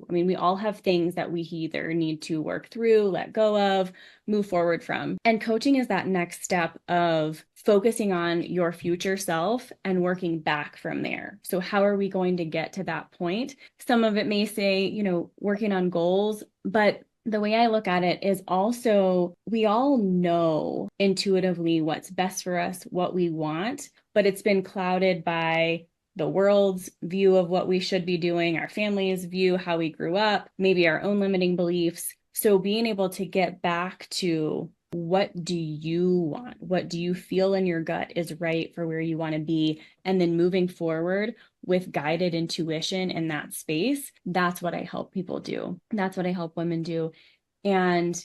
I mean, we all have things that we either need to work through, let go of, move forward from. And coaching is that next step of focusing on your future self and working back from there. So how are we going to get to that point? Some of it may say, working on goals, but the way I look at it is also we all know intuitively what's best for us, what we want, but it's been clouded by the world's view of what we should be doing, our family's view, how we grew up, maybe our own limiting beliefs. So being able to get back to what do you want? What do you feel in your gut is right for where you want to be? And then moving forward with guided intuition in that space, that's what I help people do. That's what I help women do. And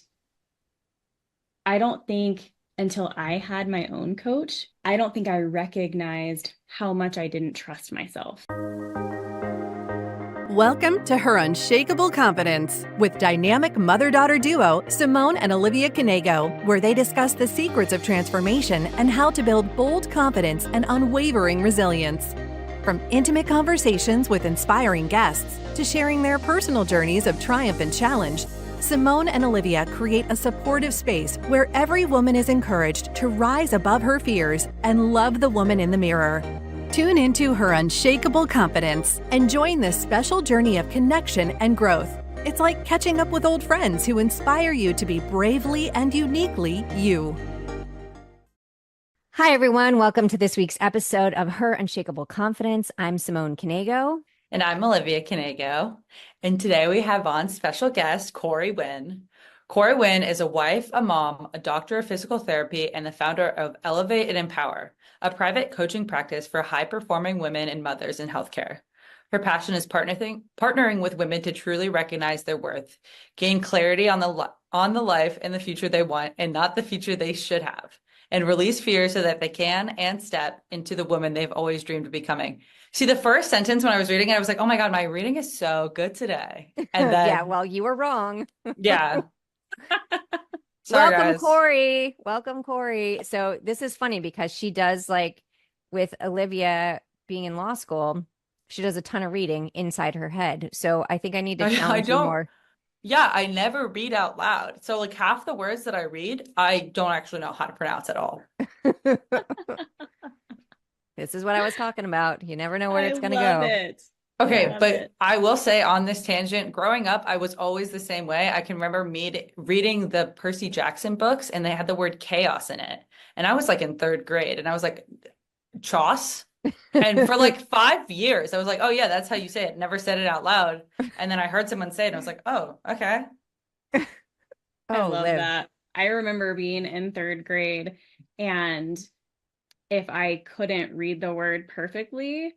I don't think until I had my own coach, I don't think I recognized how much I didn't trust myself. Welcome to Her Unshakeable Confidence with dynamic mother-daughter duo Simone and Olivia Knego, where they discuss the secrets of transformation and how to build bold confidence and unwavering resilience. From intimate conversations with inspiring guests to sharing their personal journeys of triumph and challenge, Simone and Olivia create a supportive space where every woman is encouraged to rise above her fears and love the woman in the mirror. Tune into Her Unshakeable Confidence and join this special journey of connection and growth. It's like catching up with old friends who inspire you to be bravely and uniquely you. Hi, everyone. Welcome to this week's episode of Her Unshakeable Confidence. I'm Simone Knego. And I'm Olivia Knego. And today we have on special guest, Corey Winn. Corey Winn is a wife, a mom, a doctor of physical therapy, and the founder of Elevate and Empower, a private coaching practice for high-performing women and mothers in healthcare. Her passion is partnering with women to truly recognize their worth, gain clarity on the life and the future they want and not the future they should have, and release fear so that they can and step into the woman they've always dreamed of becoming. See, the first sentence when I was reading it, I was like, oh my God, my reading is so good today. And then, yeah, well, you were wrong. yeah. Sorry, Welcome, guys. Corey. Welcome, Corey. So this is funny because she does, like, with Olivia being in law school, she does a ton of reading inside her head. So I think I need to challenge you more. Yeah, I never read out loud. So like half the words that I read, I don't actually know how to pronounce at all. This is what I was talking about. You never know where it's going to love go. It. Okay, but I will say on this tangent, growing up, I was always the same way. I can remember reading the Percy Jackson books and they had the word chaos in it. And I was like in third grade and I was like, Choss? And for like 5 years, I was like, oh yeah, that's how you say it. Never said it out loud. And then I heard someone say it and I was like, oh, okay. I love Liv. that. I remember being in third grade and if I couldn't read the word perfectly,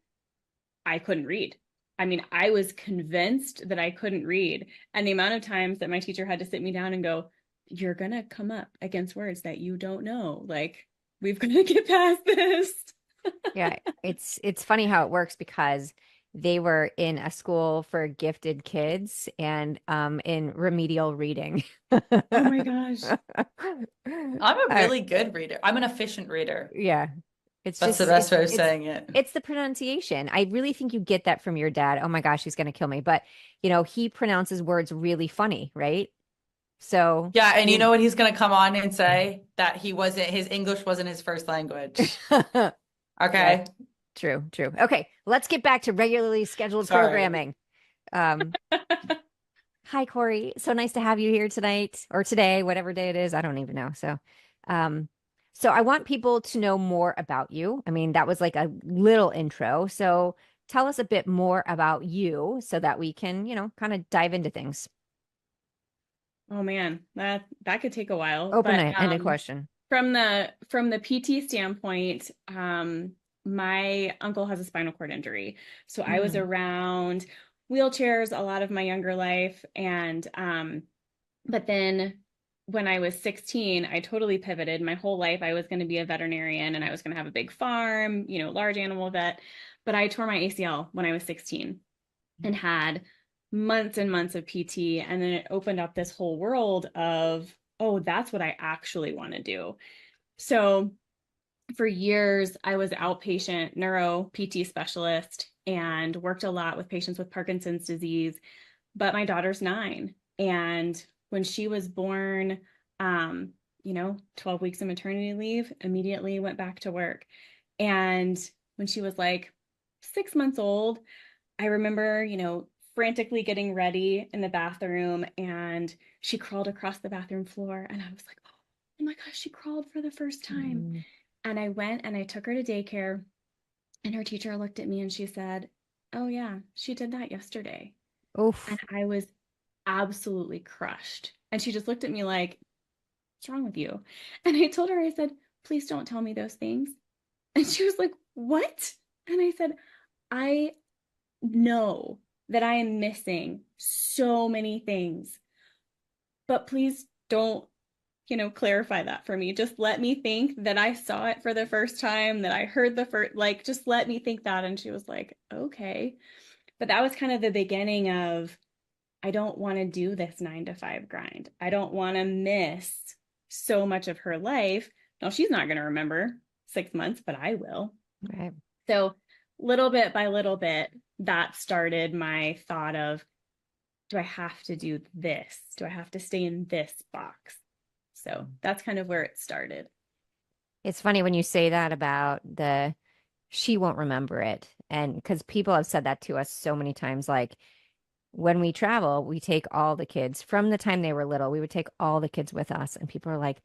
I couldn't read. I mean, I was convinced that I couldn't read. And the amount of times that my teacher had to sit me down and go, you're going to come up against words that you don't know. Like, we've got to get past this. Yeah, it's funny how it works because they were in a school for gifted kids and in remedial reading. Oh my gosh. I'm a really good reader. I'm an efficient reader. Yeah. That's the best way of saying it. It's the pronunciation. I really think you get that from your dad. Oh my gosh, he's going to kill me. But, he pronounces words really funny, right? So yeah, and you know what he's going to come on and say? That his English wasn't his first language. Okay. Yeah, true. Okay, let's get back to regularly scheduled programming. Hi, Corey. So nice to have you here tonight or today, whatever day it is. I don't even know. So I want people to know more about you. I mean, that was like a little intro. So tell us a bit more about you so that we can, kind of dive into things. Oh man, that could take a while. Open-ended question. From the PT standpoint, my uncle has a spinal cord injury. So I was around wheelchairs a lot of my younger life. And but then when I was 16, I totally pivoted. My whole life I was going to be a veterinarian and I was going to have a big farm, large animal vet. But I tore my ACL when I was 16 and had months and months of PT. And then it opened up this whole world of, oh, that's what I actually want to do. So for years, I was outpatient neuro PT specialist and worked a lot with patients with Parkinson's disease. but my daughter's 9. And when she was born, 12 weeks of maternity leave, immediately went back to work. And when she was like 6 months old, I remember, frantically getting ready in the bathroom, and she crawled across the bathroom floor. And I was like, oh my gosh, she crawled for the first time. Mm. And I went and I took her to daycare, and her teacher looked at me and she said, oh, yeah, she did that yesterday. And Oof. I was absolutely crushed. And she just looked at me like, what's wrong with you? And I told her, I said, please don't tell me those things. And she was like, what? And I said, I know that I am missing so many things, but please don't, clarify that for me. Just let me think that I saw it for the first time, that I heard the first, like, just let me think that. And she was like, okay. But that was kind of the beginning of, I don't want to do this 9 to 5 grind. I don't want to miss so much of her life. No, she's not going to remember 6 months, but I will. Right. So little bit by little bit, that started my thought of, do I have to do this? Do I have to stay in this box? So that's kind of where it started. It's funny when you say that about she won't remember it. And because people have said that to us so many times, like when we travel, we take all the kids from the time they were little, we would take all the kids with us. And people are like,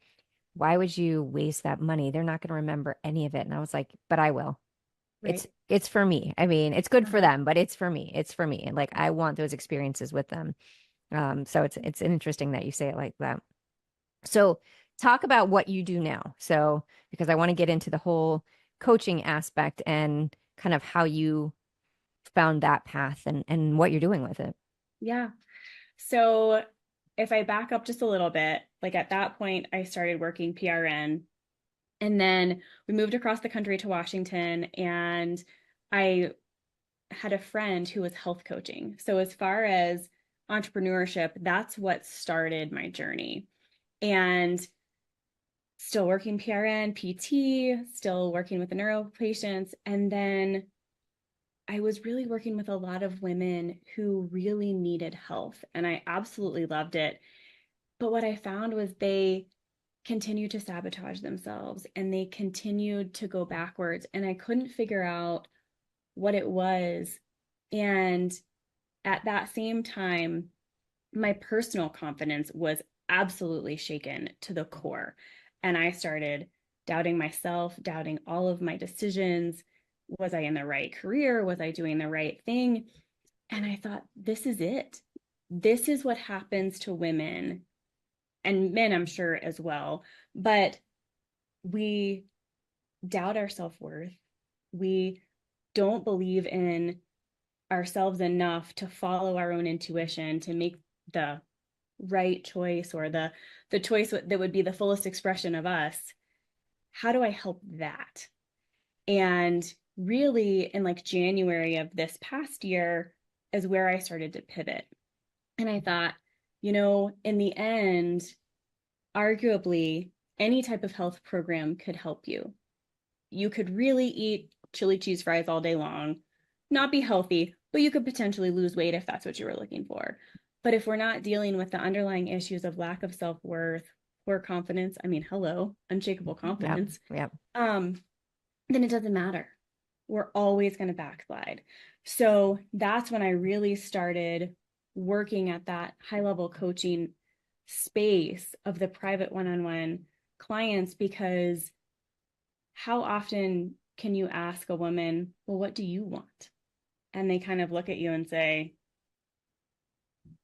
why would you waste that money? They're not going to remember any of it. And I was like, but I will. Right. It's for me. I mean, it's good for Uh-huh. them, but it's for me. It's for me. And like I want those experiences with them. So it's interesting that you say it like that. So talk about what you do now. So because I want to get into the whole coaching aspect and kind of how you found that path and what you're doing with it. Yeah. So if I back up just a little bit, like at that point, I started working PRN, and then we moved across the country to Washington, and I had a friend who was health coaching. So as far as entrepreneurship, that's what started my journey. And still working PRN, PT, still working with the neuro patients. And then I was really working with a lot of women who really needed health, and I absolutely loved it. But what I found was they continued to sabotage themselves, and they continued to go backwards, and I couldn't figure out what it was. And at that same time, my personal confidence was absolutely shaken to the core. And I started doubting myself, doubting all of my decisions. Was I in the right career? Was I doing the right thing? And I thought, this is it. This is what happens to women and men, I'm sure, as well. But we doubt our self worth. We don't believe in ourselves enough to follow our own intuition, to make the right choice, or the choice that would be the fullest expression of us. How do I help that? And really in like January of this past year is where I started to pivot. And I thought, in the end, arguably any type of health program could help you. You could really eat chili cheese fries all day long, not be healthy, but you could potentially lose weight if that's what you were looking for. But if we're not dealing with the underlying issues of lack of self-worth, poor confidence, I mean, hello, unshakable Yep. confidence, Yep. then it doesn't matter. We're always going to backslide. So that's when I really started working at that high level coaching space of the private one-on-one clients, because how often can you ask a woman, well, what do you want? And they kind of look at you and say,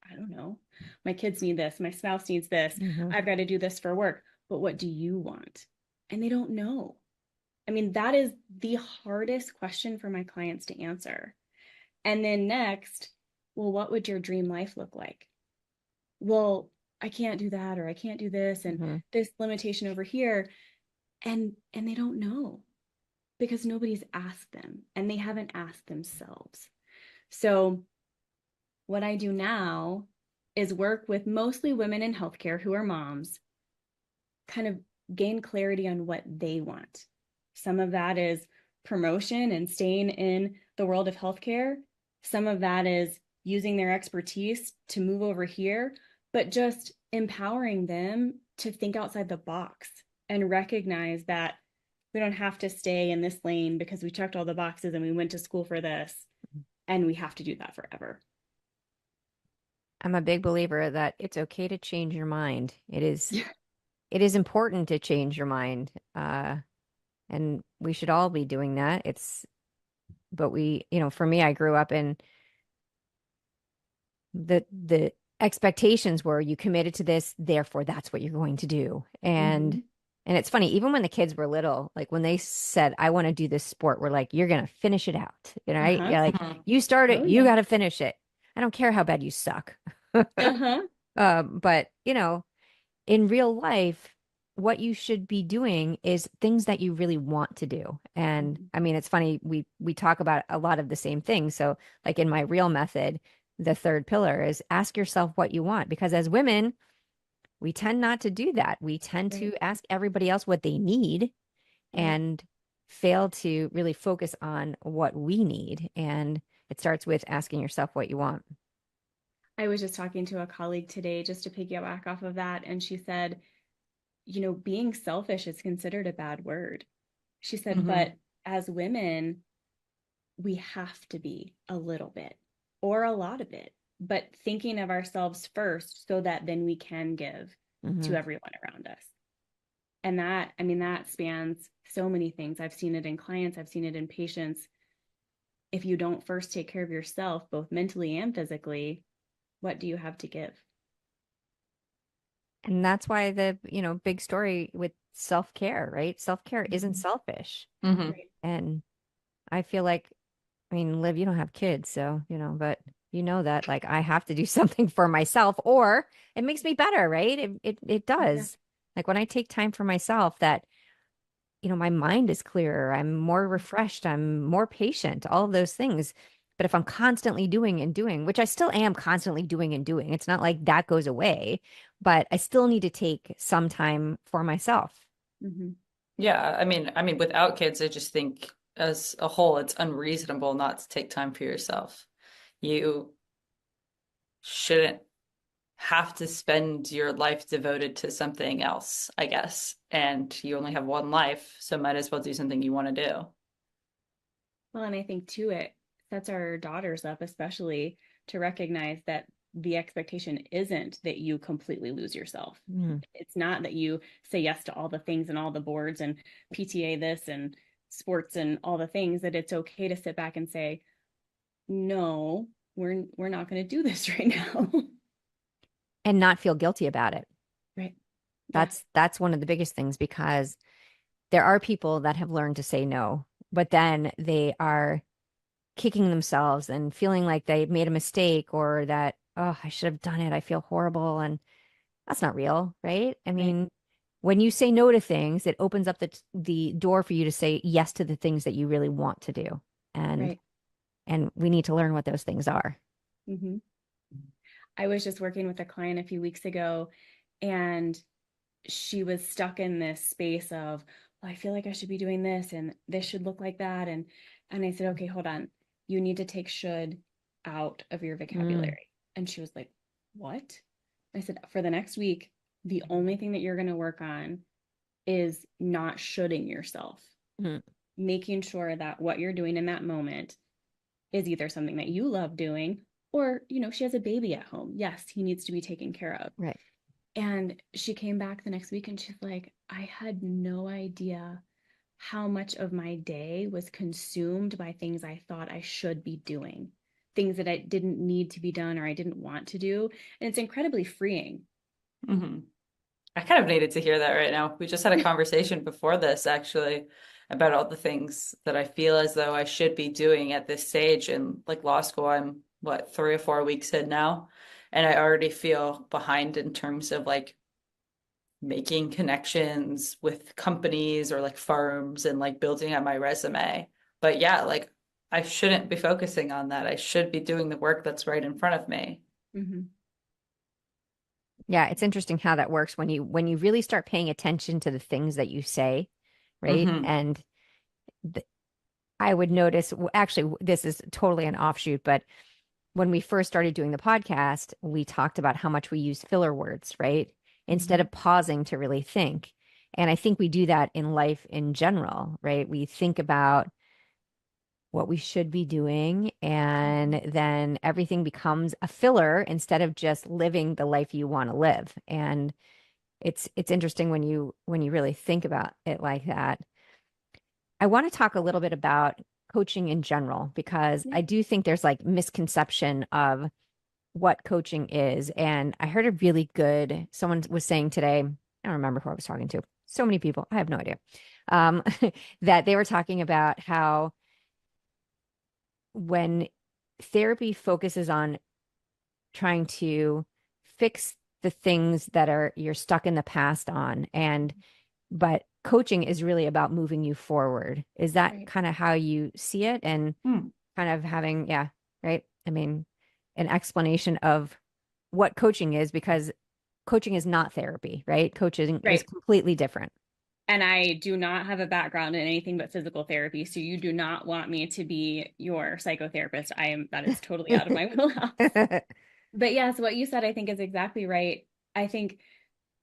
I don't know. My kids need this. My spouse needs this. Mm-hmm. I've got to do this for work. But what do you want? And they don't know. I mean, that is the hardest question for my clients to answer. And then next, well, what would your dream life look like? Well, I can't do that, or I can't do this, and Mm-hmm. this limitation over here. And they don't know, because nobody's asked them, and they haven't asked themselves. So what I do now is work with mostly women in healthcare who are moms, kind of gain clarity on what they want. Some of that is promotion and staying in the world of healthcare. Some of that is using their expertise to move over here, but just empowering them to think outside the box and recognize that we don't have to stay in this lane because we checked all the boxes and we went to school for this, and we have to do that forever. I'm a big believer that it's okay to change your mind. Yeah. It is important to change your mind. And we should all be doing that. But for me, I grew up in the expectations were you committed to this, therefore that's what you're going to do. And Mm-hmm. and it's funny, even when the kids were little, like when they said, I want to do this sport, we're like, you're gonna finish it out. Right? Uh-huh. Yeah, like Mhm. you start it, Oh you yeah. gotta finish it. I don't care how bad you suck. Uh-huh. But in real life, what you should be doing is things that you really want to do. And Mm-hmm. I mean, it's funny, we talk about a lot of the same things. So like in my real method, the third pillar is ask yourself what you want. Because as women, we tend not to do that. We tend Right. to ask everybody else what they need Right. and fail to really focus on what we need. And it starts with asking yourself what you want. I was just talking to a colleague today just to piggyback off of that, and she said, being selfish is considered a bad word. She said, but Mhm. as women, we have to be a little bit or a lot of it, but thinking of ourselves first so that then we can give Hmm. to everyone around us. And that, I mean, that spans so many things. I've seen it in clients, I've seen it in patients. If you don't first take care of yourself, both mentally and physically, what do you have to give? And that's why big story with self-care, right? Self-care isn't Mhm. selfish. Mhm. Right. And I feel like, I mean, Liv, you don't have kids, so, but you know that like I have to do something for myself or it makes me better, right? It does. Exactly. Like when I take time for myself that, my mind is clearer, I'm more refreshed, I'm more patient, all of those things. But if I'm constantly doing and doing, which I still am constantly doing and doing, it's not like that goes away, but I still need to take some time for myself. Mm-hmm. Yeah, I mean, without kids, I just think as a whole, it's unreasonable not to take time for yourself. You shouldn't have to spend your life devoted to something else, I guess. And you only have one life, so might as well do something you want to do. Well, and I think too, it sets our daughters up, especially to recognize that the expectation isn't that you completely lose yourself. Mm. It's not that you say yes to all the things and all the boards and PTA this and sports and all the things, that it's okay to sit back and say, no, we're not going to do this right now. And not feel guilty about it. Right. Yeah. That's one of the biggest things because there are people that have learned to say no, but then they are kicking themselves and feeling like they made a mistake or that, oh, I should have done it. I feel horrible. And that's not real, right? I Right. mean, when you say no to things, it opens up the door for you to say yes to the things that you really want to do. And Right. and we need to learn what those things are. Mm-hmm. I was just working with a client a few weeks ago, and she was stuck in this space of, well, I feel like I should be doing this and this should look like that. And I said, okay, hold on. You need to take should out of your Mm, vocabulary. And she was like, what? I said, for the next week, the only thing that you're going to work on is not shoulding yourself, mm, making sure that what you're doing in that moment is either something that you love doing, or, she has a baby at home. Yes, he needs to be taken care of. right. And she came back the next week and she's like, I had no idea how much of my day was consumed by things I thought I should be doing, things that I didn't need to be done or I didn't want to do. And it's incredibly freeing. Hmm. I kind of needed to hear that right now. We just had a conversation before this, actually, about all the things that I feel as though I should be doing at this stage in like law school. I'm what, 3 or 4 weeks in now, and I already feel behind in terms of like making connections with companies or like firms and like building out my resume. But yeah, like I shouldn't be focusing on that. I should be doing the work that's right in front of me. Mm-hmm. Yeah, it's interesting how that works when you really start paying attention to the things that you say, right? Hmm. And th I would notice, actually, this is totally an offshoot, but when we first started doing the podcast, we talked about how much we use filler words, right? Instead Mhm. of pausing to really think. And I think we do that in life in general, right? We think about what we should be doing, and then everything becomes a filler instead of just living the life you want to live. And it's interesting when you really think about it like that. I want to talk a little bit about coaching in general because Yeah. I do think there's like misconception of what coaching is. And I heard a really good, someone was saying today, I don't remember who I was talking to. So many people, I have no idea. Um, that they were talking about how when therapy focuses on trying to fix the things that are you're stuck in the past on, and but coaching is really about moving you forward. Is that Right. kind of how you see it? And Hmm. kind of having, yeah, right? I mean, an explanation of what coaching is, because coaching is not therapy, right? Coaching is Right. completely different. And I do not have a background in anything but physical therapy. So you do not want me to be your psychotherapist. That is totally out of my wheelhouse. But yes, what you said, I think is exactly right. I think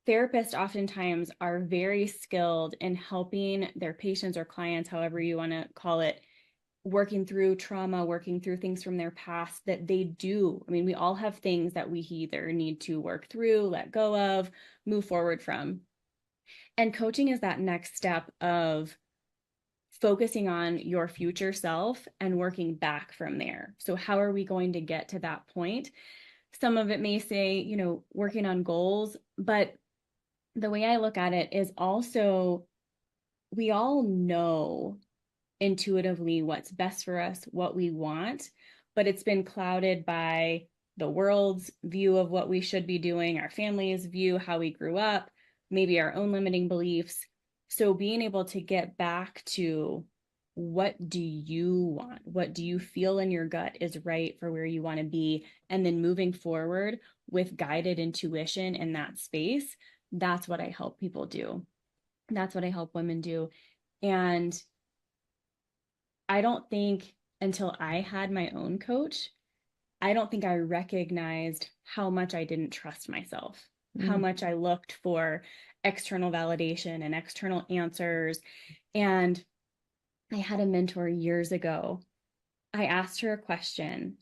therapists oftentimes are very skilled in helping their patients or clients, however you want to call it, working through trauma, working through things from their past that they do. I mean, we all have things that we either need to work through, let go of, move forward from. And coaching is that next step of focusing on your future self and working back from there. So, how are we going to get to that point? Some of it may say, working on goals, but the way I look at it is also we all know intuitively what's best for us, what we want, but it's been clouded by the world's view of what we should be doing, our family's view, how we grew up, maybe our own limiting beliefs. So being able to get back to what do you want? What do you feel in your gut is right for where you want to be? And then moving forward with guided intuition in that space. That's what I help people do. That's what I help women do. And I don't think until I had my own coach, I don't think I recognized how much I didn't trust myself, how Mm. much I looked for external validation and external answers. And I had a mentor years ago. I asked her a question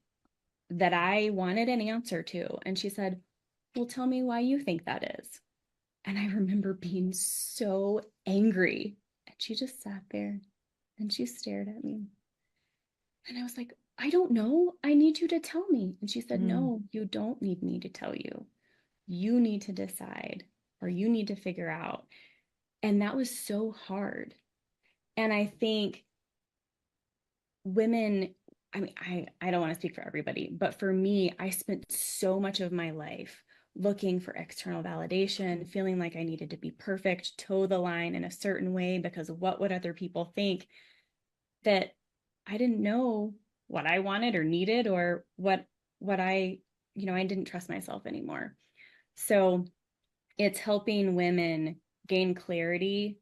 that I wanted an answer to. And she said, "Well, tell me why you think that is." And I remember being so angry. And she just sat there and she stared at me. And I was like, "I don't know. I need you to tell me." And she said, Mm. "No, you don't need me to tell you. You need to decide or you need to figure out." And that was so hard. And I think women, I mean, I don't want to speak for everybody, but for me, I spent so much of my life looking for external validation, feeling like I needed to be perfect, toe the line in a certain way because what would other people think, that I didn't know what I wanted or needed or what I didn't trust myself anymore. So it's helping women gain clarity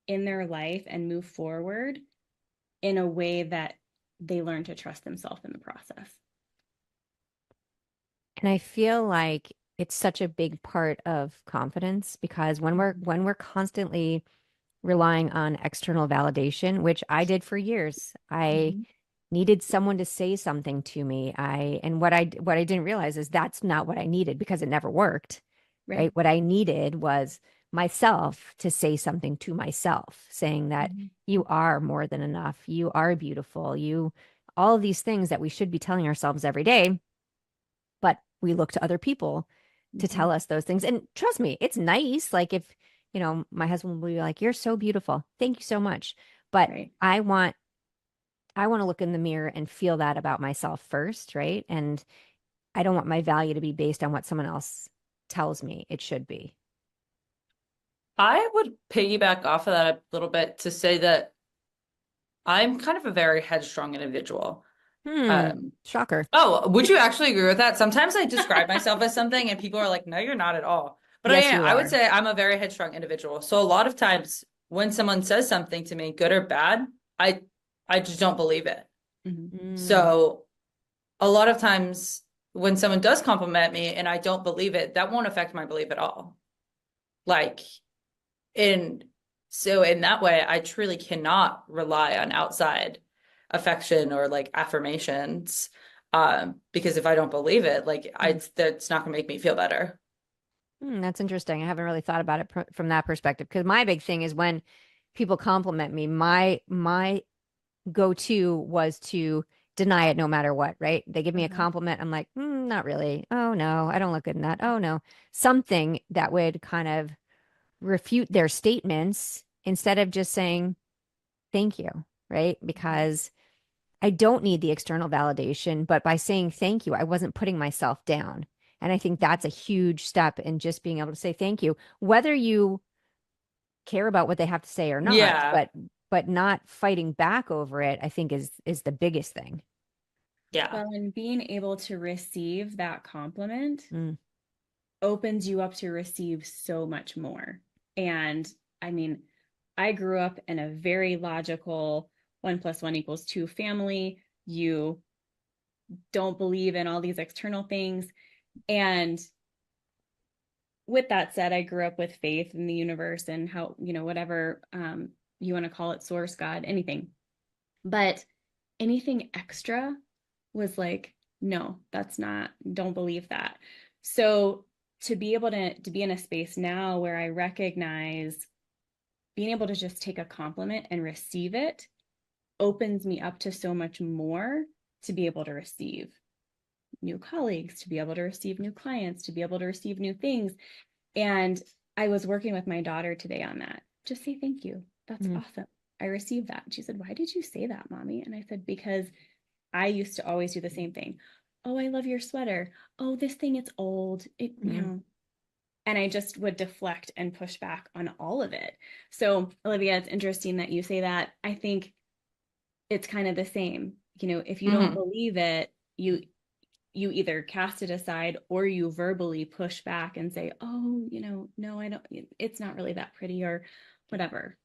in their life and move forward in a way that they learn to trust themselves in the process. And I feel like it's such a big part of confidence, because when we're constantly relying on external validation, which I did for years, I Mm-hmm. needed someone to say something to me. And what I didn't realize is that's not what I needed, because it never worked, Right. right? What I needed was myself to say something to myself, saying that Mm-hmm. you are more than enough, you are beautiful, you all of these things that we should be telling ourselves every day, but we look to other people to Mm-hmm. tell us those things. And trust me, it's nice. Like if, my husband will be like, "You're so beautiful. Thank you so much." But Right. I want to look in the mirror and feel that about myself first, right? And I don't want my value to be based on what someone else tells me it should be. I would piggyback off of that a little bit to say that I'm kind of a very headstrong individual. Hmm. Um, Shocker. oh, would you actually agree with that? Sometimes I describe myself as something and people are like, "No, you're not at all." But I Yes, am. you I would are. say I'm a very headstrong individual. So a lot of times when someone says something to me, good or bad, I just don't believe it. Mm-hmm. Mm. So a lot of times when someone does compliment me and I don't believe it, that won't affect my belief at all. Like, in so in that way, I truly cannot rely on outside affection or like affirmations. Because if I don't believe it, like that's not gonna make me feel better. That's interesting. I haven't really thought about it from that perspective because my big thing is when people compliment me, my go-to was to deny it no matter what, right? They give me a Uh-huh. compliment, I'm like, not really. Oh no, I don't look good in that. Oh no. Something that would kind of refute their statements instead of just saying thank you, right? Because I don't need the external validation, but by saying thank you, I wasn't putting myself down. And I think that's a huge step in just being able to say thank you, whether you care about what they have to say or not, Yeah. but not fighting back over it, I think is the biggest thing. Yeah. Well, and being able to receive that compliment Mm, opens you up to receive so much more. And I mean, I grew up in a very logical 1 + 1 = 2 family. You don't believe in all these external things. And with that said, I grew up with faith in the universe and how, whatever you want to call it, source, God, anything. But anything extra was like, no, that's not, don't believe that. So to be able to be in a space now where I recognize being able to just take a compliment and receive it opens me up to so much more to be able to receive new colleagues, to be able to receive new clients, to be able to receive new things. And I was working with my daughter today on that. Just say thank you. That's mm, awesome. I received that. And she said, "Why did you say that, mommy?" And I said, "Because I used to always do the same thing. Oh, I love your sweater. Oh, this thing, it's old. mm. And I just would deflect and push back on all of it. So, Olivia, it's interesting that you say that. I think it's kind of the same. If you don't Hmm. believe it, you either cast it aside or you verbally push back and say, "Oh, no, I don't, it's not really that pretty," or whatever.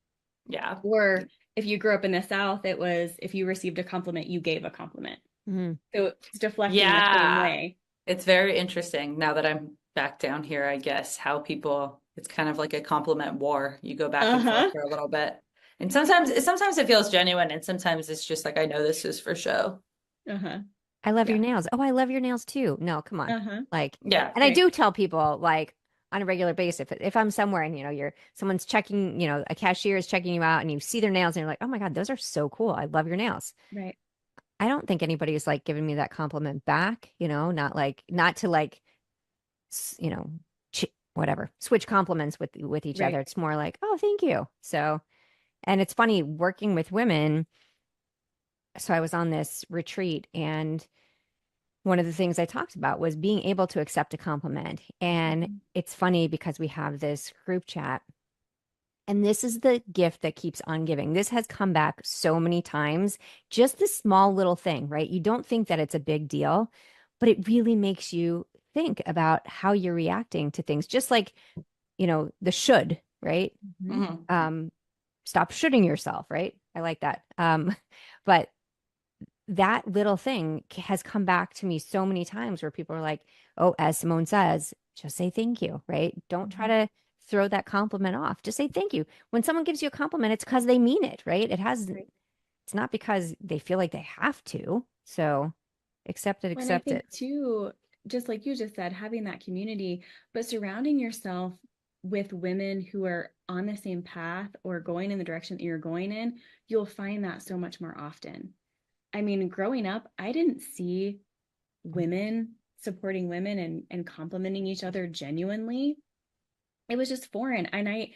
Yeah. Or if you grew up in the South, it was if you received a compliment, you gave a compliment. Mm. So it's deflecting the same Yeah. way. It's very interesting now that I'm back down here, I guess, how people, it's kind of like a compliment war. You go back and forth Uh-huh. for a little bit. And sometimes it feels genuine and sometimes it's just like I know this is for show. Uh-huh. I love your Yeah. nails. Oh, I love your nails too. No, come on. Uh-huh. Like, Yeah. and I Right. do tell people like on a regular basis if I'm somewhere and you're someone's checking, a cashier is checking you out and you see their nails and you're like, "Oh my God, those are so cool. I love your nails." Right. I don't think anybody is like giving me that compliment back, not to like you know, whatever, switch compliments with each Right. other. It's more like, "Oh, thank you." So, and it's funny working with women. So I was on this retreat and one of the things I talked about was being able to accept a compliment. And Mhm. it's funny because we have this group chat, and this is the gift that keeps on giving. This has come back so many times. Just this small little thing, right? You don't think that it's a big deal, but it really makes you think about how you're reacting to things, just like, the should, right? Mhm. Hmm. Um, Stop shoulding yourself, right? I like that. But that little thing has come back to me so many times where people are like, oh, as Simone says, just say thank you, right? Don't try Mhm. to throw that compliment off. Just say thank you. When someone gives you a compliment, it's because they mean it, right? Right. It's not because they feel like they have to. So accept it, Well, and I accept think it. too, just like you just said, having that community, but surrounding yourself with women who are on the same path or going in the direction that you're going in, you'll find that so much more often. I mean, growing up, I didn't see women supporting women and complimenting each other genuinely. It was just foreign. And I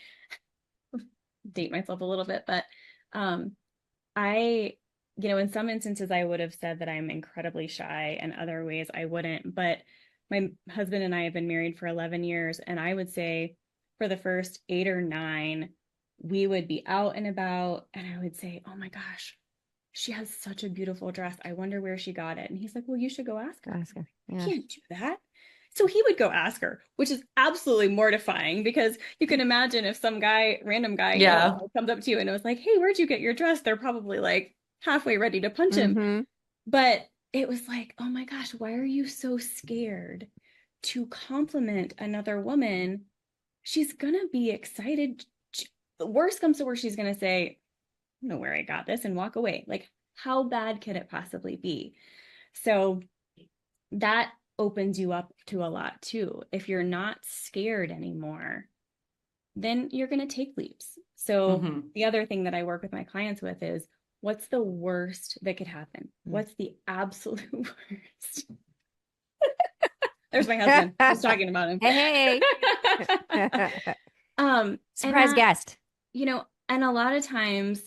date myself a little bit, but um, I, in some instances, I would have said that I'm incredibly shy, and other ways I wouldn't. But my husband and I have been married for 11 years, and I would say for the first 8 or 9, we would be out and about, and I would say, "Oh my gosh, she has such a beautiful dress. I wonder where she got it." And he's like, "Well, you should go ask her." Ask her. I Yeah. can't do that. So he would go ask her, which is absolutely mortifying because you can imagine if some guy, random guy, Yeah. comes up to you and was like, "Hey, where'd you get your dress?" They're probably like halfway ready to punch him. Mm-hmm. But it was like, oh my gosh, why are you so scared to compliment another woman? She's going to be excited. The worst comes to worst, she's going to say, I don't know where I got this and walk away. Like, how bad could it possibly be? So that opens you up to a lot too. If you're not scared anymore, then you're going to take leaps. So the other thing that I work with my clients with is, what's the worst that could happen? What's the absolute worst? There's my husband. I was talking about him. Hey. Surprise guest. You know, and a lot of times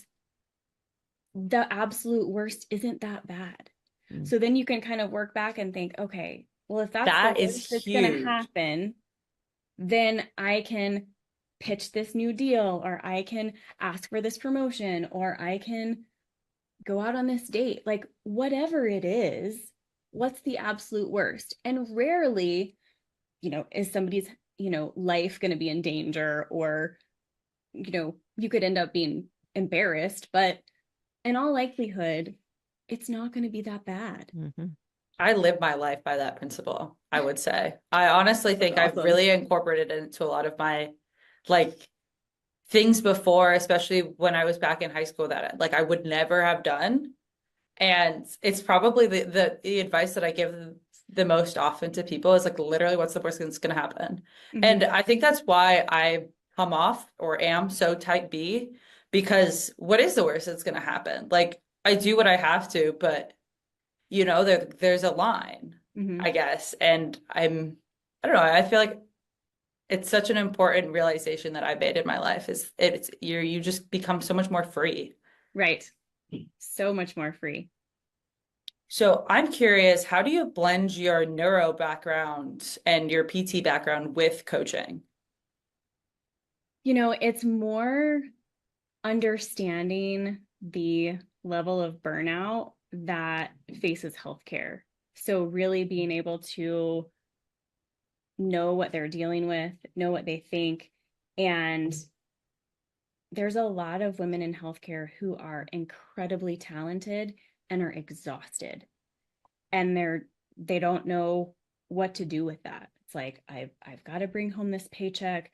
the absolute worst isn't that bad. So then you can kind of work back and think, okay, well, if that's the worst that's going to happen, then I can pitch this new deal, or I can ask for this promotion, or I can go out on this date. Like, whatever it is, what's the absolute worst? And rarely, you know, is somebody's, you know, life going to be in danger, or, you know, you could end up being embarrassed, but in all likelihood, it's not going to be that bad. I live my life by that principle, I would say. I honestly think I've really incorporated it into a lot of my like things before, especially when I was back in high school, that like I would never have done. And it's probably the advice that I give the most often to people is like, literally, what's the worst that's going to happen? And I think that's why I come off or am so type B, because what is the worst that's going to happen? Like, I do what I have to, but you know, there's a line, I guess. And I don't know, I feel like it's such an important realization that I made in my life is you just become so much more free. Right. So much more free. So I'm curious, how do you blend your neuro background and your PT background with coaching? You know, it's more understanding the level of burnout that faces healthcare. So really being able to know what they're dealing with, know what they think. And there's a lot of women in healthcare who are incredibly talented and are exhausted. And they don't know what to do with that. It's like, I've got to bring home this paycheck.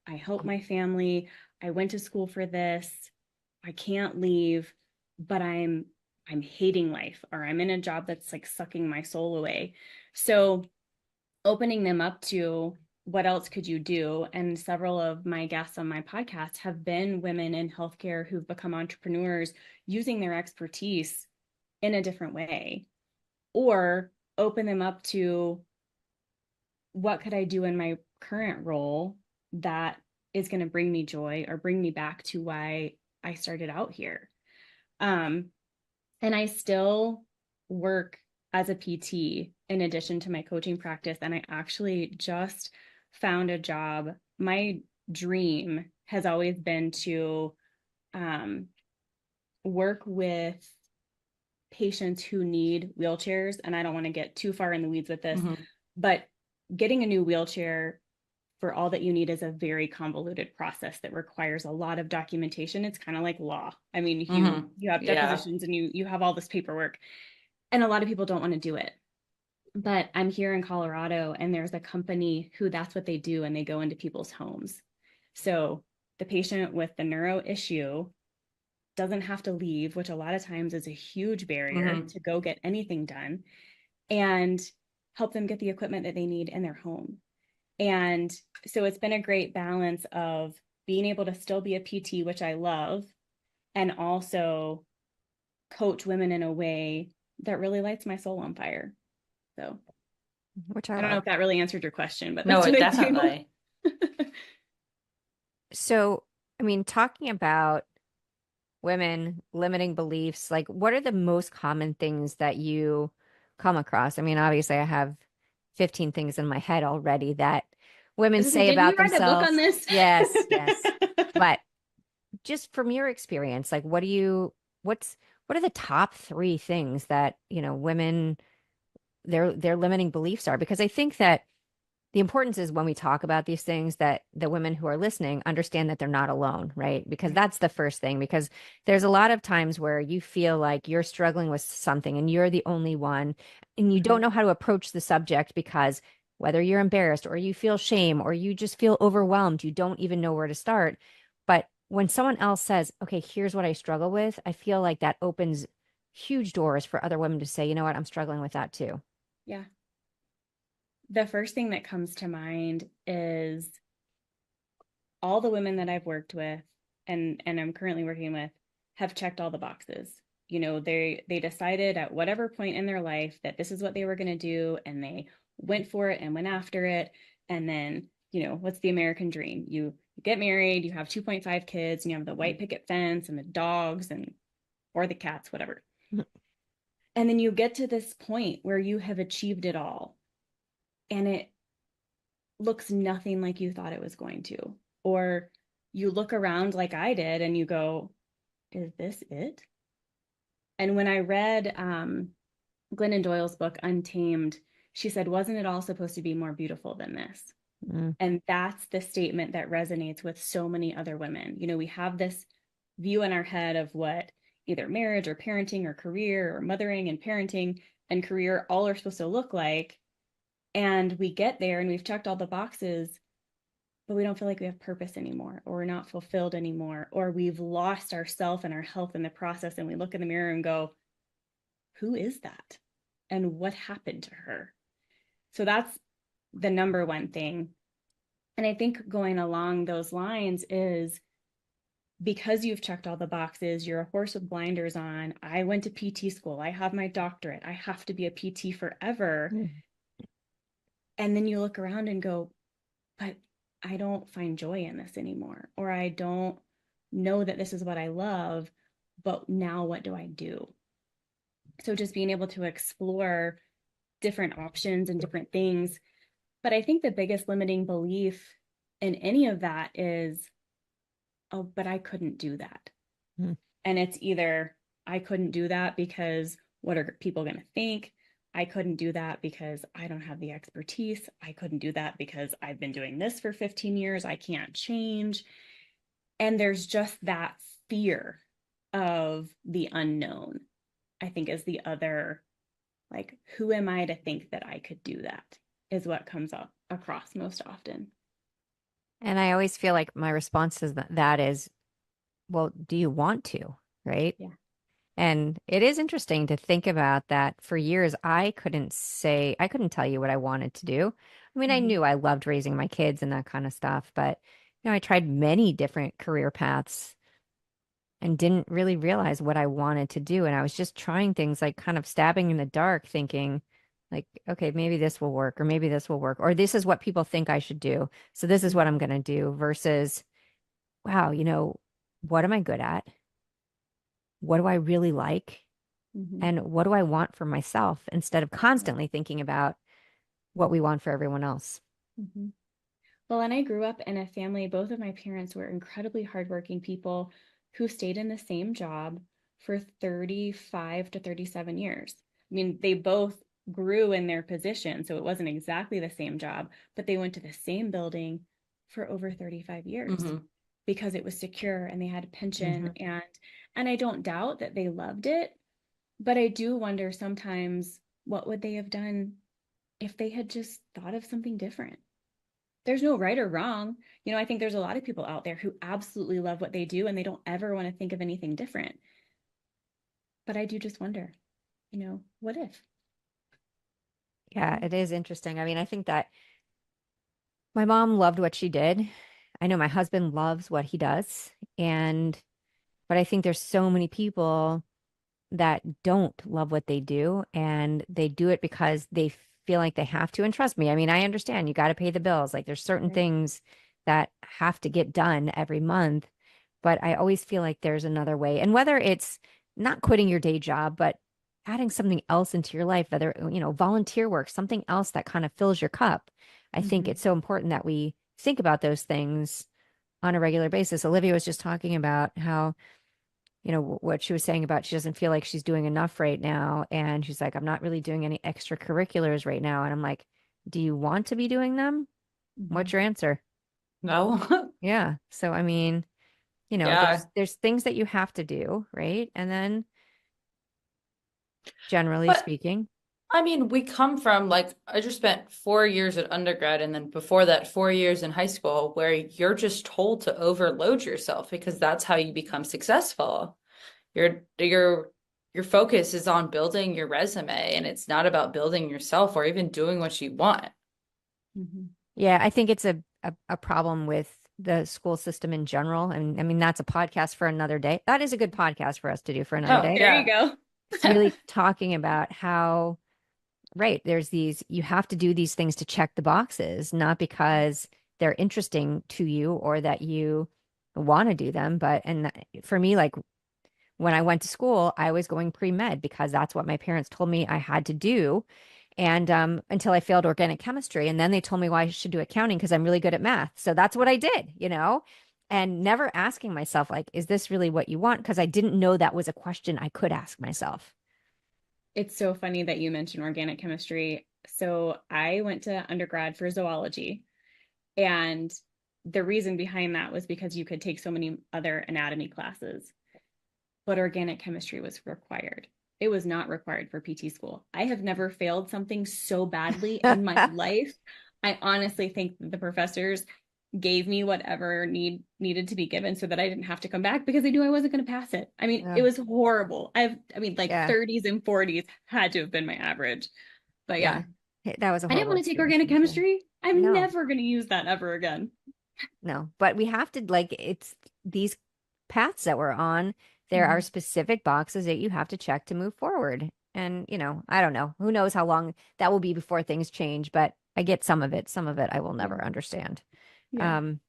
I help my family. I went to school for this. I can't leave, but I'm hating life, or I'm in a job that's like sucking my soul away. So opening them up to what else could you do? And several of my guests on my podcast have been women in healthcare who've become entrepreneurs using their expertise in a different way, or open them up to, what could I do in my current role that is going to bring me joy or bring me back to why I started out here. And I still work as a PT in addition to my coaching practice. And I actually just found a job. My dream has always been to work with patients who need wheelchairs. And I don't want to get too far in the weeds with this, but getting a new wheelchair for all that you need is a very convoluted process that requires a lot of documentation. It's kind of like law. I mean, you have depositions and you have all this paperwork, and a lot of people don't want to do it. But I'm here in Colorado, and there's a company who that's what they do, and they go into people's homes. So the patient with the neuro issue doesn't have to leave, which a lot of times is a huge barrier to go get anything done, and help them get the equipment that they need in their home. And so it's been a great balance of being able to still be a PT, which I love, and also coach women in a way that really lights my soul on fire. So which I don't know if that really answered your question, but no, that's what definitely. So, I mean, talking about women limiting beliefs, like what are the most common things that you come across? I mean, obviously I have 15 things in my head already that women say about themselves. Did you write a book on this? Yes, yes. But just from your experience, like what are the top 3 things that, you know, women, their limiting beliefs are? Because I think that the importance is when we talk about these things that the women who are listening understand that they're not alone, right? Because Right. that's the first thing, because there's a lot of times where you feel like you're struggling with something and you're the only one and you don't Mhm. know how to approach the subject because whether you're embarrassed or you feel shame or you just feel overwhelmed, you don't even know where to start. But when someone else says, okay, here's what I struggle with, I feel like that opens huge doors for other women to say, you know what, I'm struggling with that too. Yeah. The first thing that comes to mind is all the women that I've worked with and I'm currently working with have checked all the boxes. You know, they decided at whatever point in their life that this is what they were going to do, and they went for it and went after it. And then, what's the American dream? You get married, you have 2.5 kids, and you have the white picket fence and the dogs and or the cats, whatever. And then you get to this point where you have achieved it all, and it looks nothing like you thought it was going to. Or you look around like I did and you go, is this it? And when I read Glennon Doyle's book, Untamed, she said, wasn't it all supposed to be more beautiful than this? Mm. And that's the statement that resonates with so many other women. We have this view in our head of what either marriage or parenting or career or mothering and parenting and career all are supposed to look like. And we get there and we've checked all the boxes, but we don't feel like we have purpose anymore, or we're not fulfilled anymore, or we've lost ourself and our health in the process. And we look in the mirror and go, who is that? And what happened to her? So that's the number one thing. And I think going along those lines is because you've checked all the boxes, you're a horse with blinders on. I went to PT school. I have my doctorate. I have to be a PT forever. Mm. And then you look around and go, but I don't find joy in this anymore, or I don't know that this is what I love, but now what do I do? So just being able to explore different options and different things. But I think the biggest limiting belief in any of that is, oh, but I couldn't do that. Mm. And it's either I couldn't do that because what are people going to think? I couldn't do that because I don't have the expertise. I couldn't do that because I've been doing this for 15 years. I can't change. And there's just that fear of the unknown, I think, is the other, like, who am I to think that I could do that, is what comes up across most often. And I always feel like my response to that is, well, do you want to? Right. Yeah. And it is interesting to think about that. For years, I couldn't tell you what I wanted to do. I mean, I Mm-hmm. knew I loved raising my kids and that kind of stuff, but I tried many different career paths and didn't really realize what I wanted to do. And I was just trying things like kind of stabbing in the dark, thinking like, okay, maybe this will work, or maybe this will work, or this is what people think I should do. So this is what I'm going to do versus, wow, what am I good at? What do I really like? Mm-hmm. And what do I want for myself instead of constantly thinking about what we want for everyone else? Mm-hmm. Well, and I grew up in a family, both of my parents were incredibly hardworking people who stayed in the same job for 35 to 37 years. I mean, they both grew in their position, so it wasn't exactly the same job, but they went to the same building for over 35 years Mm-hmm. because it was secure and they had a pension, Hmm. and I don't doubt that they loved it, but I do wonder sometimes what would they have done if they had just thought of something different. There's no right or wrong. I think there's a lot of people out there who absolutely love what they do and they don't ever want to think of anything different. But I do just wonder, what if? Yeah, it is interesting. I mean, I think that my mom loved what she did. I know my husband loves what he does. But I think there's so many people that don't love what they do and they do it because they feel like they have to. And trust me, I mean, I understand you got to pay the bills. Like there's certain Right. things that have to get done every month, but I always feel like there's another way. And whether it's not quitting your day job, but adding something else into your life, whether, volunteer work, something else that kind of fills your cup. I think Mm-hmm. it's so important that we think about those things on a regular basis. Olivia was just talking about how what she was saying about she doesn't feel like she's doing enough right now. And she's like, I'm not really doing any extracurriculars right now. And I'm like, Do you want to be doing them? What's Mhm. your answer? No. Yeah. So, I mean, Yeah. there's things that you have to do, right? And then generally But speaking, I mean, we come from like, I just spent 4 years at undergrad and then before that, 4 years in high school where you're just told to overload yourself because that's how you become successful. Your focus is on building your resume and it's not about building yourself or even doing what you want. Mhm. yeah, I think it's a problem with the school system in general. And I mean, that's a podcast for another day. That is a good podcast for us to do for another Oh, day. There you yeah. go. It's really talking about how, right, there's these, you have to do these things to check the boxes, not because they're interesting to you or that you want to do them, but, for me, like when I went to school, I was going pre-med because that's what my parents told me I had to do. And until I failed organic chemistry. And then they told me why I should do accounting because I'm really good at math. So that's what I did, and never asking myself, like, is this really what you want? Because I didn't know that was a question I could ask myself. It's so funny that you mentioned organic chemistry. So I went to undergrad for zoology, and the reason behind that was because you could take so many other anatomy classes, but organic chemistry was required. It was not required for PT school. I have never failed something so badly in my life. I honestly think that the professors gave me whatever needed to be given so that I didn't have to come back because they knew I wasn't going to pass it. I mean, it Yeah. was horrible. I mean, like Yeah. 30s and 40s had to have been my average. But yeah, Yeah. That was a I didn't horrible want to take experience for organic me too. chemistry. I'm No, never going to use that ever again. no. But we have to, like, it's these paths that we're on. There are Mhm. specific boxes that you have to check to move forward. And, I don't know. Who knows how long that will be before things change, but I get some of it. Some of it I will Yeah. never understand. Yeah. Um,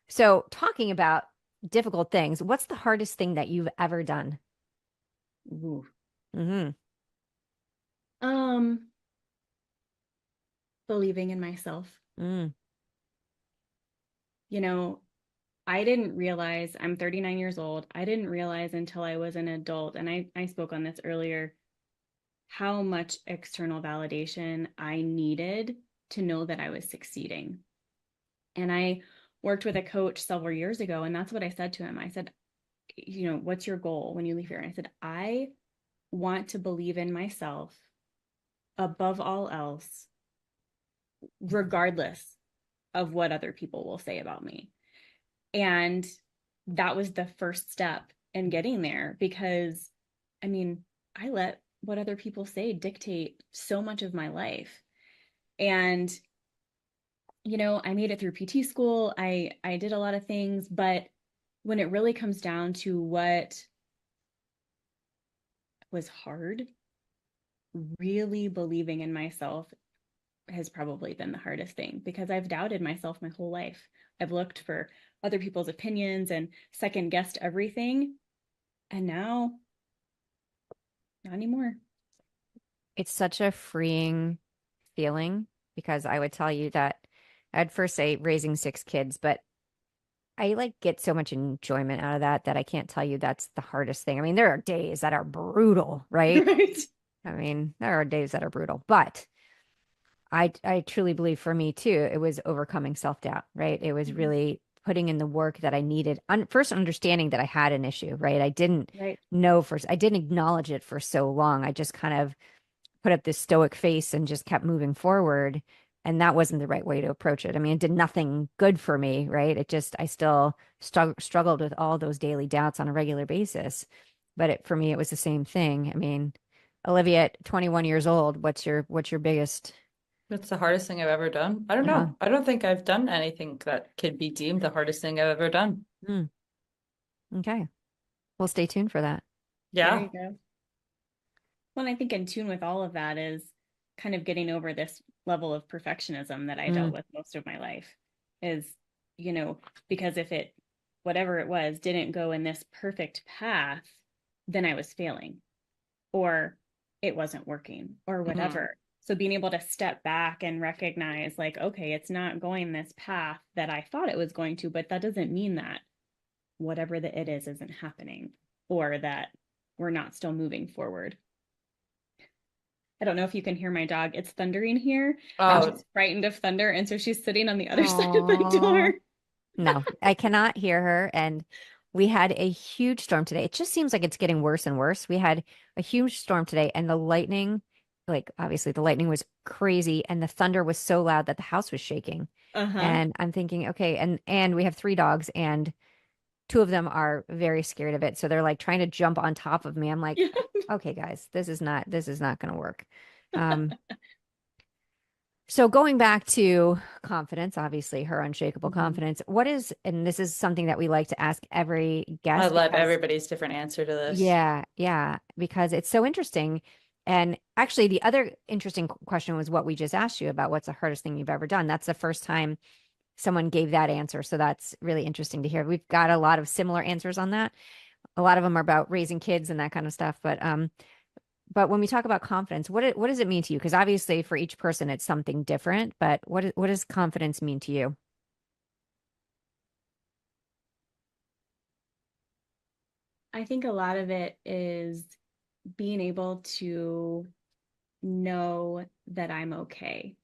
so talking about difficult things, what's the hardest thing that you've ever done? Ooh. Hmm. Um, Believing in myself. Mm, You know, I didn't realize I'm 39 years old. I didn't realize until I was an adult, and I spoke on this earlier, how much external validation I needed to know that I was succeeding. And I worked with a coach several years ago, and that's what I said to him. I said, what's your goal when you leave here? And I said, I want to believe in myself above all else, regardless of what other people will say about me. And that was the first step in getting there because, I mean, I let what other people say dictate so much of my life. And, I made it through PT school. I did a lot of things, but when it really comes down to what was hard, really believing in myself has probably been the hardest thing because I've doubted myself my whole life. I've looked for other people's opinions and second guessed everything. And now, not anymore. it's such a freeing feeling because I would tell you that I'd first say raising six kids, but I like get so much enjoyment out of that I can't tell you that's the hardest thing. I mean, there are days that are brutal, right? Right. I mean, there are days that are brutal, but I truly believe for me too, it was overcoming self-doubt, right? It was Mhm. really putting in the work that I needed. First understanding that I had an issue, right? I didn't Right. know first, I didn't acknowledge it for so long. I just kind of put up this stoic face and just kept moving forward. And that wasn't the right way to approach it. I mean, it did nothing good for me, right? I still struggled with all those daily doubts on a regular basis. But for me, it was the same thing. I mean, Olivia, at 21 years old, what's your biggest? That's the hardest thing I've ever done. I don't Uh-huh. know. I don't think I've done anything that could be deemed the hardest thing I've ever done. Mm, okay. Well, stay tuned for that. There Yeah. you go. Well, I think in tune with all of that is kind of getting over this level of perfectionism that I dealt Mm, with most of my life is, you know, because if it, whatever it was, didn't go in this perfect path, then I was failing or it wasn't working or Hmm. whatever. So being able to step back and recognize, like, okay, it's not going this path that I thought it was going to, but that doesn't mean that whatever the it is isn't happening or that we're not still moving forward. I don't know if you can hear my dog. It's thundering here and Oh, she's frightened of thunder. And so she's sitting on the other side of my door. Oh, no, I cannot hear her. And we had a huge storm today. It just seems like it's getting worse and worse. We had a huge storm today, and the lightning, like obviously the lightning was crazy, and the thunder was so loud that the house was shaking. Uh-huh. And I'm thinking, okay, and we have three dogs, and two of them are very scared of it. So they're like trying to jump on top of me. I'm like, Yeah. okay, guys, this is not going to work. Um, so going back to confidence, obviously her unshakable Mhm. confidence, what is, and this is something that we like to ask every I guest love because everybody's different answer to this. yeah, because it's so interesting. And actually the other interesting question was what we just asked you about, what's the hardest thing you've ever done? That's the first time someone gave that answer. So that's really interesting to hear. We've got a lot of similar answers on that. A lot of them are about raising kids and that kind of stuff. But when we talk about confidence, what does it mean to you? Because obviously for each person it's something different, but what does confidence mean to you? I think a lot of it is being able to know that I'm okay,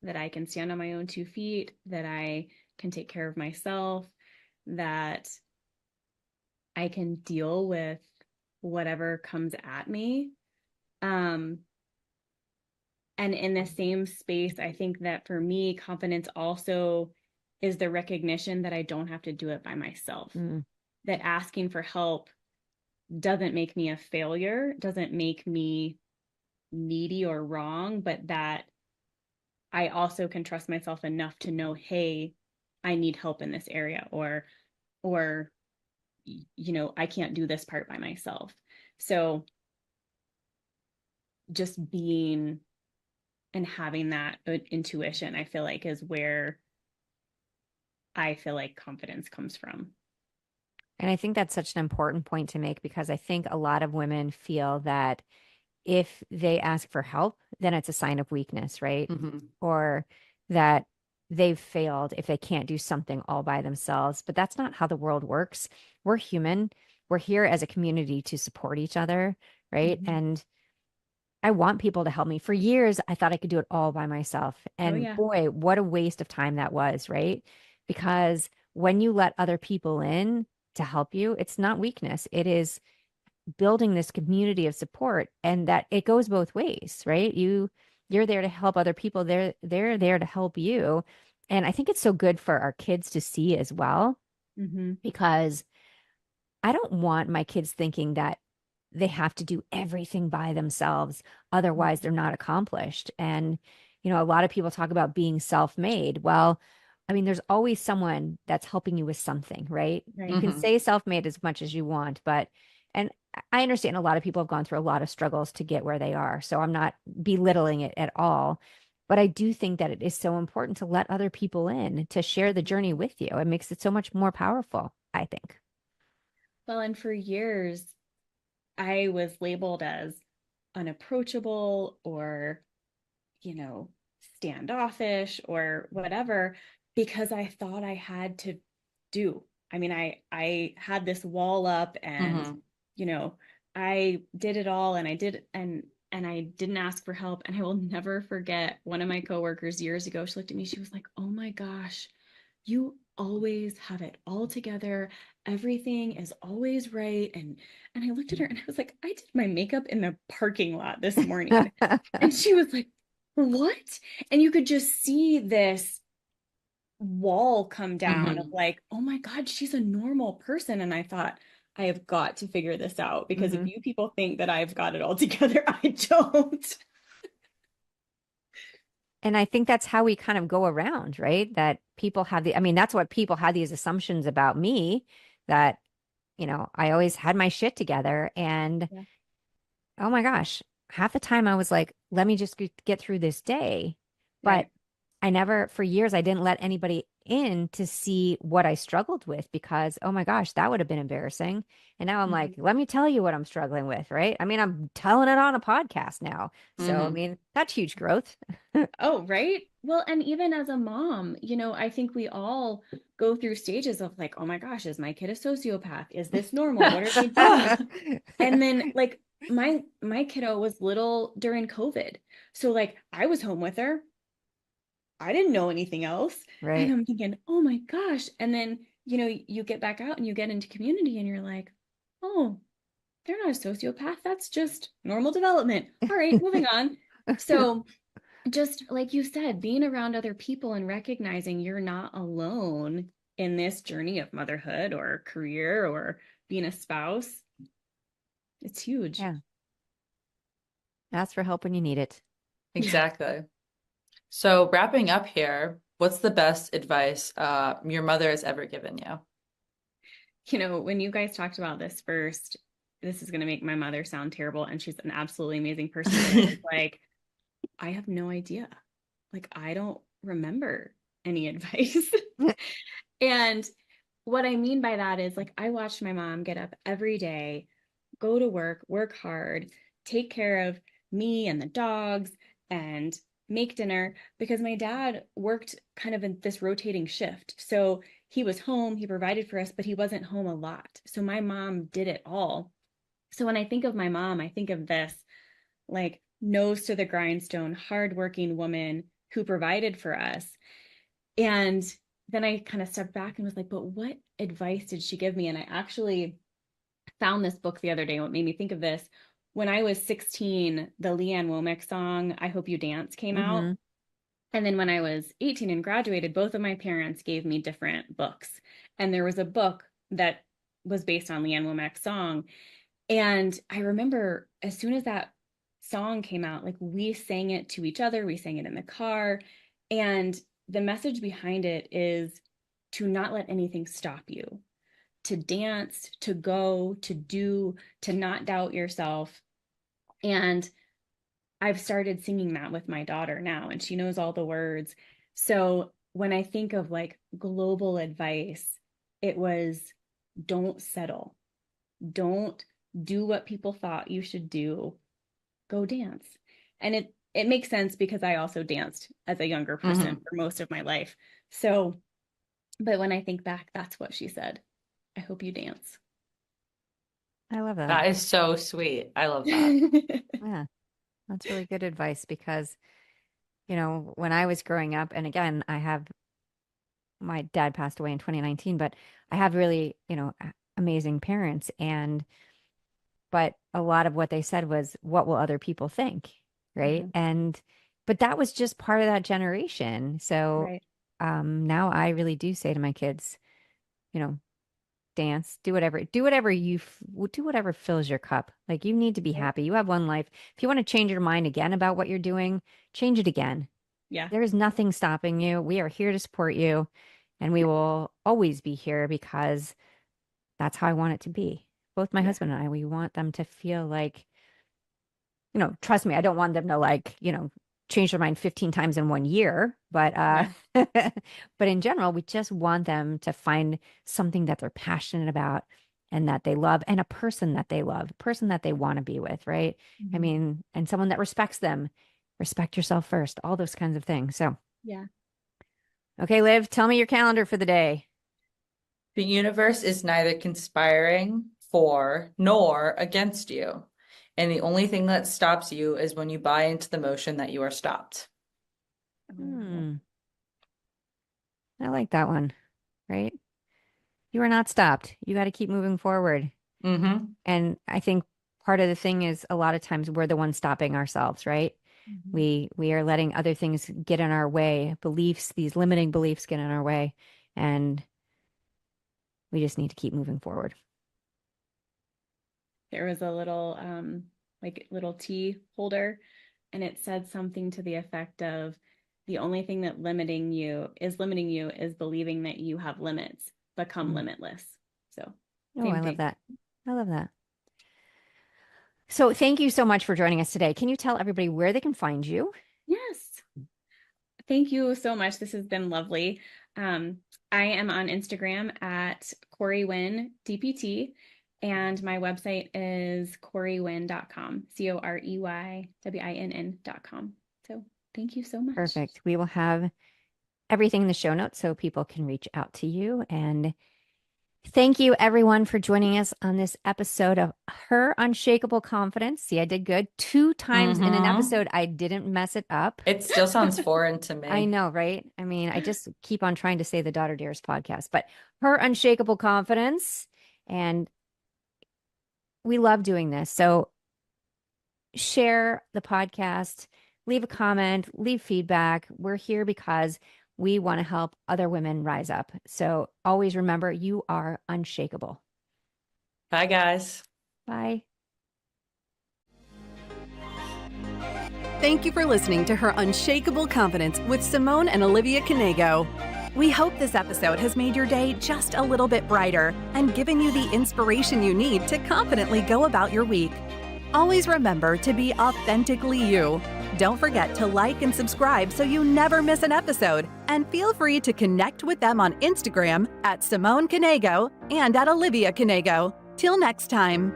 that I can stand on my own 2 feet, that I can take care of myself, that I can deal with whatever comes at me. Um, and in the same space, I think that for me, confidence also is the recognition that I don't have to do it by myself, Mm, that asking for help doesn't make me a failure, doesn't make me needy or wrong, but that I also can trust myself enough to know, hey, I need help in this area, or I can't do this part by myself. So just being and having that intuition, I feel like is where I feel like confidence comes from. and I think that's such an important point to make because I think a lot of women feel that if they ask for help, then it's a sign of weakness, right? Hmm. Or that they've failed if they can't do something all by themselves. But that's not how the world works. We're human. We're here as a community to support each other, right? Mm-hmm. And I want people to help me. For years, I thought I could do it all by myself. Oh And yeah. boy, what a waste of time that was, right? Because when you let other people in to help you, it's not weakness. It is building this community of support and that it goes both ways, right? You're there to help other people. They're there to help you. And I think it's so good for our kids to see as well, Mm-hmm. because I don't want my kids thinking that they have to do everything by themselves. Otherwise, they're not accomplished. And, a lot of people talk about being self-made. Well, I mean, there's always someone that's helping you with something, right? You Right. can Hmm. say self-made as much as you want, and I understand a lot of people have gone through a lot of struggles to get where they are. So I'm not belittling it at all. But I do think that it is so important to let other people in to share the journey with you. It makes it so much more powerful, I think. Well, and for years, I was labeled as unapproachable or, you know, standoffish or whatever because I thought I had to do. I mean, I had this wall up and, Hmm. you know, I did it all and I did and I didn't ask for help. And I will never forget one of my coworkers years ago. She looked at me, she was like, "Oh my gosh, you always have it all together. Everything is always right." And I looked at her and I was like, "I did my makeup in the parking lot this morning." And she was like, "What?" And you could just see this wall come down of Hmm. like, "Oh my God, she's a normal person." And I thought, I have got to figure this out because if Mhm. you people think that I've got it all together, I don't. And I think that's how we kind of go around, right? That people have I mean, that's what people had these assumptions about me that, I always had my shit together. And Yeah. oh my gosh, half the time I was like, let me just get through this day. But Right. I never, for years, I didn't let anybody in to see what I struggled with because, oh my gosh, that would have been embarrassing. And now I'm like, Mhm. let me tell you what I'm struggling with, right? I mean, I'm telling it on a podcast now. So, I Hmm. mean, that's huge growth. Oh, right. Well, and even as a mom, I think we all go through stages of like, "Oh my gosh, is my kid a sociopath? Is this normal? What are they doing?" And then like my kiddo was little during COVID. So like I was home with her. I didn't know anything else. And Right. I'm thinking, oh my gosh. And then, you get back out and you get into community and you're like, oh, they're not a sociopath. That's just normal development. All right, moving on. So just like you said, being around other people and recognizing you're not alone in this journey of motherhood or career or being a spouse, it's huge. Yeah. Ask for help when you need it. Yeah. Exactly. So wrapping up here, what's the best advice your mother has ever given you? When you guys talked about this first, this is going to make my mother sound terrible, and she's an absolutely amazing person, but I was like, I have no idea. Like, I don't remember any advice. And what I mean by that is like, I watched my mom get up every day, go to work hard, take care of me and the dogs, and make dinner because my dad worked kind of in this rotating shift. So he was home, he provided for us, but he wasn't home a lot. So my mom did it all. So when I think of my mom, I think of this like nose to the grindstone, hardworking woman who provided for us. And then I kind of stepped back and was like, but what advice did she give me? And I actually found this book the other day. What made me think of this, when I was 16, the Leanne Womack song, I Hope You Dance, came out. Mm-hmm. And then when I was 18 and graduated, both of my parents gave me different books. And there was a book that was based on Leanne Womack's song. And I remember as soon as that song came out, like we sang it to each other, we sang it in the car. And the message behind it is to not let anything stop you, to dance, to go, to do, to not doubt yourself. And I've started singing that with my daughter now, and she knows all the words. So when I think of like global advice, it was don't settle, don't do what people thought you should do, go dance. And it makes sense because I also danced as a younger person Mm-hmm. for most of my life. So, but when I think back, that's what she said. I hope you dance. I love that. That is so sweet. I love that. Yeah, that's really good advice because, when I was growing up, and again, my dad passed away in 2019, but I have really, amazing parents. But a lot of what they said was, what will other people think? Right. Mhm. But that was just part of that generation. So, Right. now I really do say to my kids, you know, dance, do whatever fills your cup. Like you need to be Right. happy. You have one life. If you want to change your mind again about what you're doing, change it again. Yeah. There is nothing stopping you. We are here to support you, and we will always be here because that's how I want it to be. Both my Yeah. husband and I, we want them to feel like, trust me, I don't want them to like, change their mind 15 times in 1 year, but Yeah. but in general, we just want them to find something that they're passionate about and that they love and a person that they love, a person that they want to be with, right? I Mhm. mean, and someone that respects them. Respect yourself first, all those kinds of things. So, Yeah. okay, Liv, tell me your calendar for the day. The universe is neither conspiring for nor against you. And the only thing that stops you is when you buy into the notion that you are stopped. Oh, Hmm, I like that one, right? You are not stopped. You got to keep moving forward. Mm-hmm. And I think part of the thing is a lot of times we're the ones stopping ourselves, right? mhm. We are letting other things get in our way, beliefs, these limiting beliefs get in our way, and we just need to keep moving forward. There was a little like little tea holder, and it said something to the effect of the only thing that limiting you is believing that you have limits, become Mm. limitless. So Oh, I same love thing. that. I love that. So thank you so much for joining us today. Can you tell everybody where they can find you? Yes. Thank you so much. This has been lovely. Um, I am on Instagram at Corey Winn DPT, and my website is coreywinn.com, COREYWINN.com. So thank you so much. Perfect. We will have everything in the show notes so people can reach out to you. And Thank you, everyone, for joining us on this episode of Her Unshakable Confidence. See, I did good. 2 times in an episode, I didn't mess it up. It still sounds foreign to me. I know, right? I mean, I just keep on trying to say the Daughter Dares podcast, but Her Unshakable Confidence. And we love doing this. So share the podcast, leave a comment, leave feedback. We're here because we want to help other women rise up. So always remember, you are unshakable. Bye, guys. Bye. Thank you for listening to Her Unshakable Confidence with Simone and Olivia Knego. We hope this episode has made your day just a little bit brighter and given you the inspiration you need to confidently go about your week. Always remember to be authentically you. Don't forget to like and subscribe so you never miss an episode. And feel free to connect with them on Instagram at Simone Knego and at Olivia Knego. Till next time.